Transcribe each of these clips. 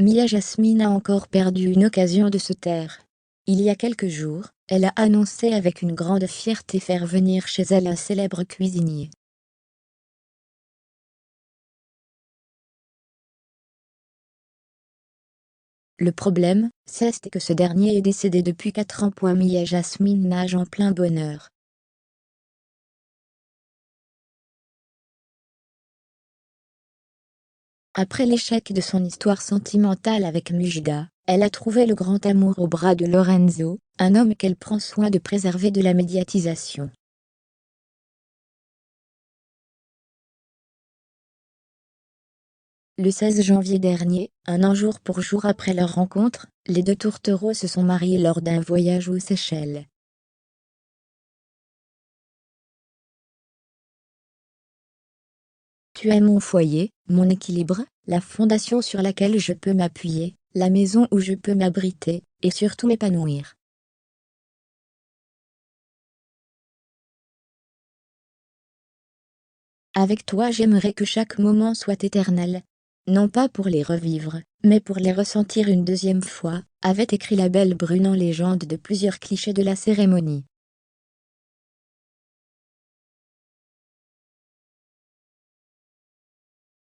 Mia Jasmine a encore perdu une occasion de se taire. Il y a quelques jours, elle a annoncé avec une grande fierté faire venir chez elle un célèbre cuisinier. Le problème, c'est que ce dernier est décédé depuis 4 ans. Mia Jasmine nage en plein bonheur. Après l'échec de son histoire sentimentale avec Mujda, elle a trouvé le grand amour au bras de Lorenzo, un homme qu'elle prend soin de préserver de la médiatisation. Le 16 janvier dernier, un an jour pour jour après leur rencontre, les deux tourtereaux se sont mariés lors d'un voyage aux Seychelles. Tu es mon foyer, mon équilibre, la fondation sur laquelle je peux m'appuyer, la maison où je peux m'abriter, et surtout m'épanouir. Avec toi j'aimerais que chaque moment soit éternel. Non pas pour les revivre, mais pour les ressentir une deuxième fois, avait écrit la belle brune en légende de plusieurs clichés de la cérémonie.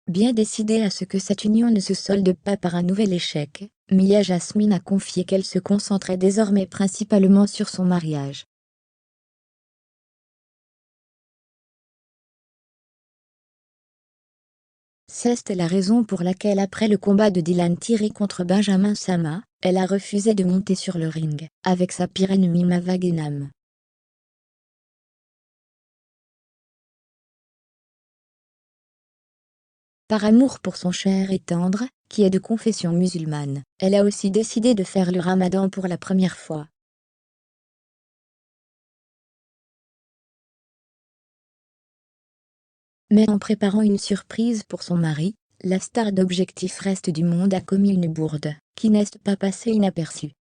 Bien décidée à ce que cette union ne se solde pas par un nouvel échec, Mia Jasmine a confié qu'elle se concentrait désormais principalement sur son mariage. C'est la raison pour laquelle après le combat de Dylan Thierry contre Benjamin Sama, elle a refusé de monter sur le ring, avec sa pire ennemie Mava Genam. Par amour pour son cher et tendre, qui est de confession musulmane, elle a aussi décidé de faire le ramadan pour la première fois. Mais en préparant une surprise pour son mari, la star d'Objectif Reste du Monde a commis une bourde, qui n'est pas passée inaperçue.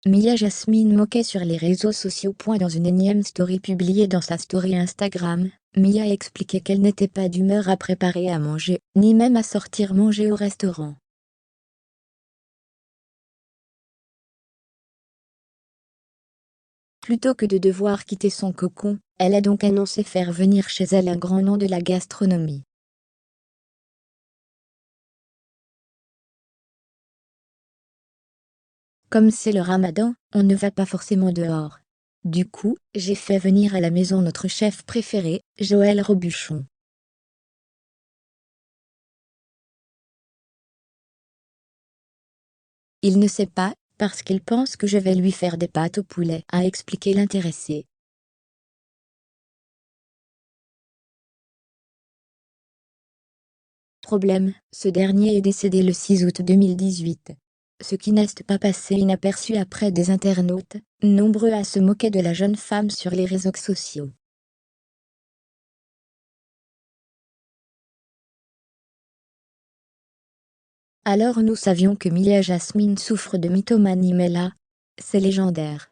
Mia Jasmine moquait sur les réseaux sociaux. Dans une énième story publiée dans sa story Instagram, Mia expliquait qu'elle n'était pas d'humeur à préparer à manger, ni même à sortir manger au restaurant. Plutôt que de devoir quitter son cocon, elle a donc annoncé faire venir chez elle un grand nom de la gastronomie. Comme c'est le ramadan, on ne va pas forcément dehors. Du coup, j'ai fait venir à la maison notre chef préféré, Joël Robuchon. Il ne sait pas, parce qu'il pense que je vais lui faire des pâtes au poulet, a expliqué l'intéressé. Problème, ce dernier est décédé le 6 août 2018. Ce qui n'est pas passé inaperçu après des internautes, nombreux à se moquer de la jeune femme sur les réseaux sociaux. Alors nous savions que Mia Jasmine souffre de mythomanie, mais là, c'est légendaire.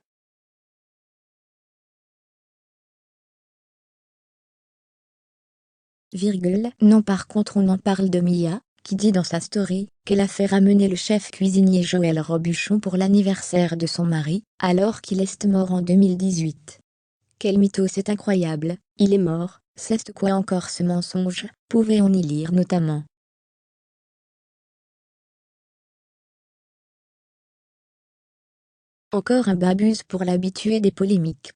Non, par contre on en parle de Mia, qui dit dans sa story, qu'elle a fait ramener le chef cuisinier Joël Robuchon pour l'anniversaire de son mari, alors qu'il est mort en 2018. Quel mytho, c'est incroyable, il est mort, c'est quoi encore ce mensonge, pouvait-on y lire notamment. Encore un babuse pour l'habitué des polémiques.